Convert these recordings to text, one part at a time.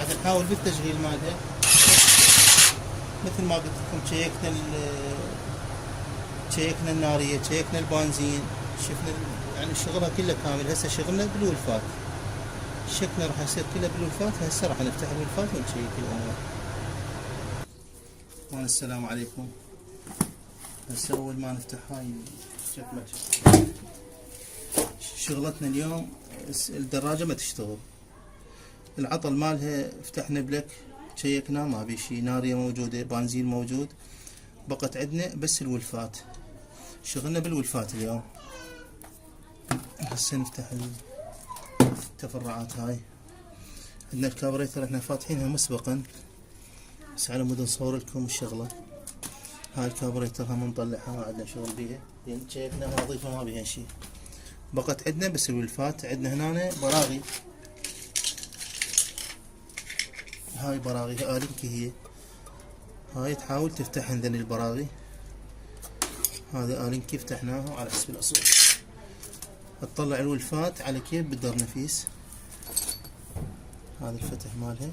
راح نحاول بالتشغيل مالها مثل ما قلت لكم. شيكنا النارية، شيكنا البنزين، شفنا يعني شغلها كله كامل. هسه شغلنا بالولفات، شكلنا راح يصير كله بالولفات. هسه راح نفتح الولفات ونشيك الامور. السلام عليكم. هسه اول ما نفتح هاي شغلتنا اليوم، الدراجة ما تشتغل، العطل مالها فتحنا بلك شيكنا ما بي شي، نارية موجودة، بنزين موجود، بقت عندنا بس الولفات. شغلنا بالولفات اليوم. هسه نفتح التفرعات هاي. عندنا الكابريتر احنا فاتحينها مسبقا بس على مود نصور لكم الشغلة. هاي الكابريتر هم نطلعها، ما عندنا شغل بيها لان شيكناها نظيفة ما بيها شي. بقت عندنا بس الولفات. عندنا هنا براغي، هاي براغي آلينكي هي، هاي تحاول تفتح عندنا البراغي. هذا آلينكي فتحناها على حسب الأصول. تطلع الولفات على كيف بالدر نفيس. هذا الفتح مالها،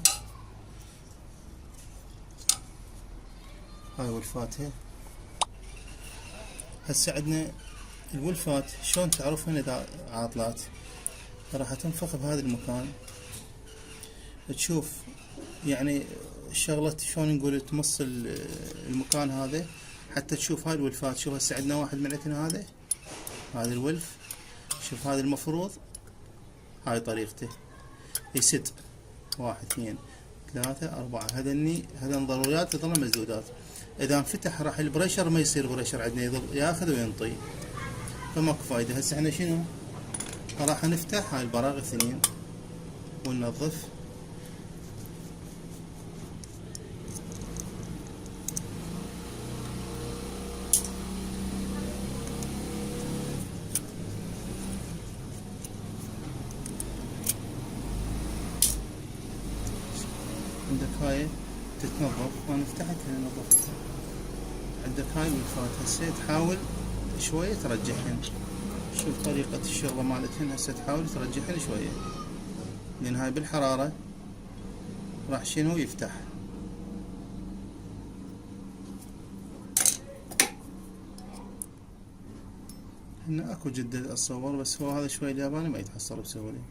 هاي ولفاتها. هسه عندنا الولفات شلون تعرفون اذا عاطلات؟ راح تنفخ بهذا المكان، تشوف يعني الشغلة شلون نقول تمص المكان هذا حتى تشوف هاي الولفات. شوف هسه عندنا واحد من عندنا هذا الولف، شوف هذا المفروض هاي طريقته يسد 1 2 3 4. هذن ضروريات يظل مسدودات. اذا انفتح راح البريشر ما يصير بريشر عندنا، يظل ياخذ وينطي، فماكو فايدة. هسه احنا شنو راح نفتح هاي البراغي 2 وننظف. عندك هاي تتنظف وانا فتحتها نظفتها. عندك هاي الولفات هسه تحاول شوية ترجعهن. شوف طريقة الشغلة مالتهن. هسه تحاول ترجعهن شوية لان هاي بالحرارة راح شنو يفتح. هنا اكو جدة اتصور، بس هو هذا شوي الياباني ما يتحصل بسهولة.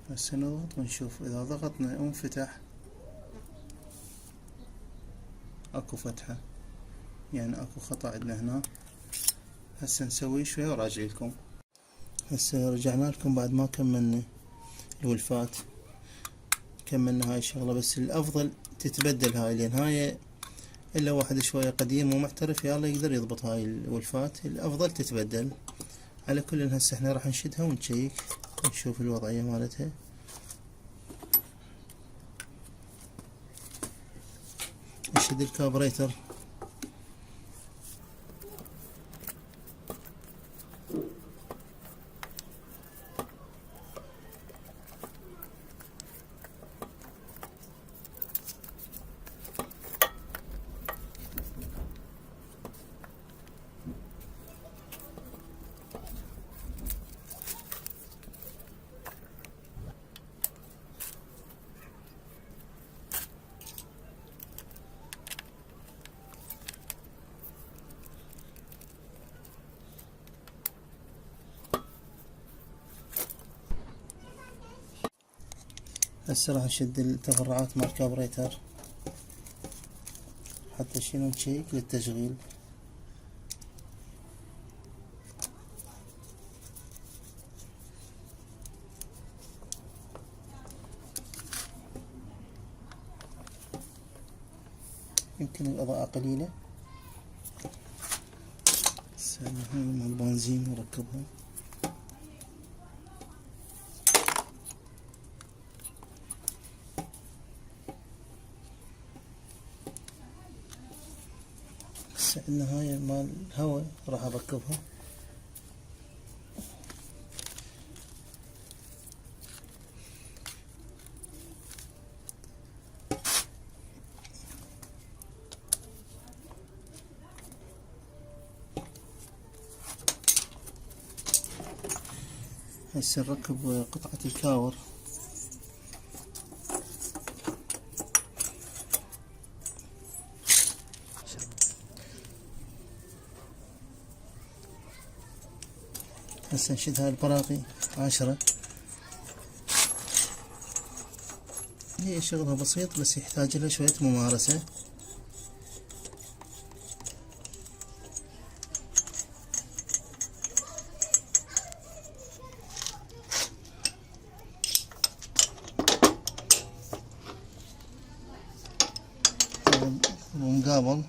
هسه نضغط ونشوف اذا ضغطنا وانفتح اكو فتحة، يعني اكو خطأ عندنا هنا. هسه نسوي شوية وراجع لكم. هسه رجعنا لكم بعد ما كملنا الولفات، كملنا هاي الشغلة. بس الافضل تتبدل هاي، لان هاي الا واحد شوية قديم ومحترف يلا يقدر يضبط هاي الولفات، الافضل تتبدل. على كل هسه احنا راح نشدها ونشيك نشوف الوضعية مالتها. نشد الكابريتر. هسه راح نشد التفرعات مال الكابريتر حتى شنو نشيك للتشغيل. يمكن الإضاءة قليلة. هسه هاي مال البنزين نركبها. هسه عندنا هاي مال الهواء راح اركبها. هسه نركب قطعة الكاور. هسه نشد هاي البراغي 10. هي شغلها بسيط بس يحتاج لها شوية ممارسة. ومقابل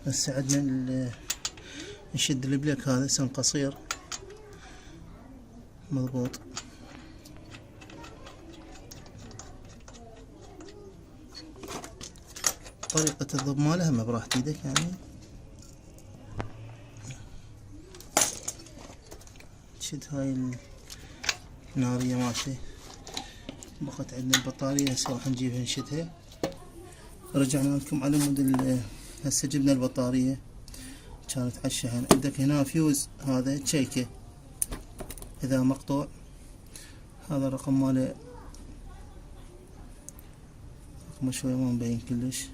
هسه عندنا نشد البليك هذا سن قصير مضبوط. طريقة الضب مالها هم براحة ايدك يعني. تشد هاي النارية مالتي. بقت عندنا البطارية هسه راح نجيبها نشدها. رجعنا لكم على مود هسه جبنا البطارية كانت على الشحن. عندك هنا فيوز هذا تشيكه اذا مقطوع. هذا الرقم ماله رقمه شوية ما مبين كلش.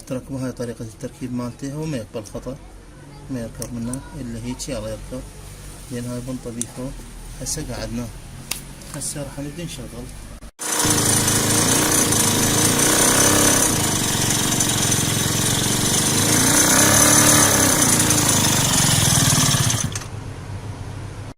تركبوا هاي طريقة التركيب مالته. هو ما يقبل خطأ، ما يركب منه الا هيك يلا يركب لان هاي بنطة بيه فوق. هسه قعدنا هسه راح نبدي نشغل.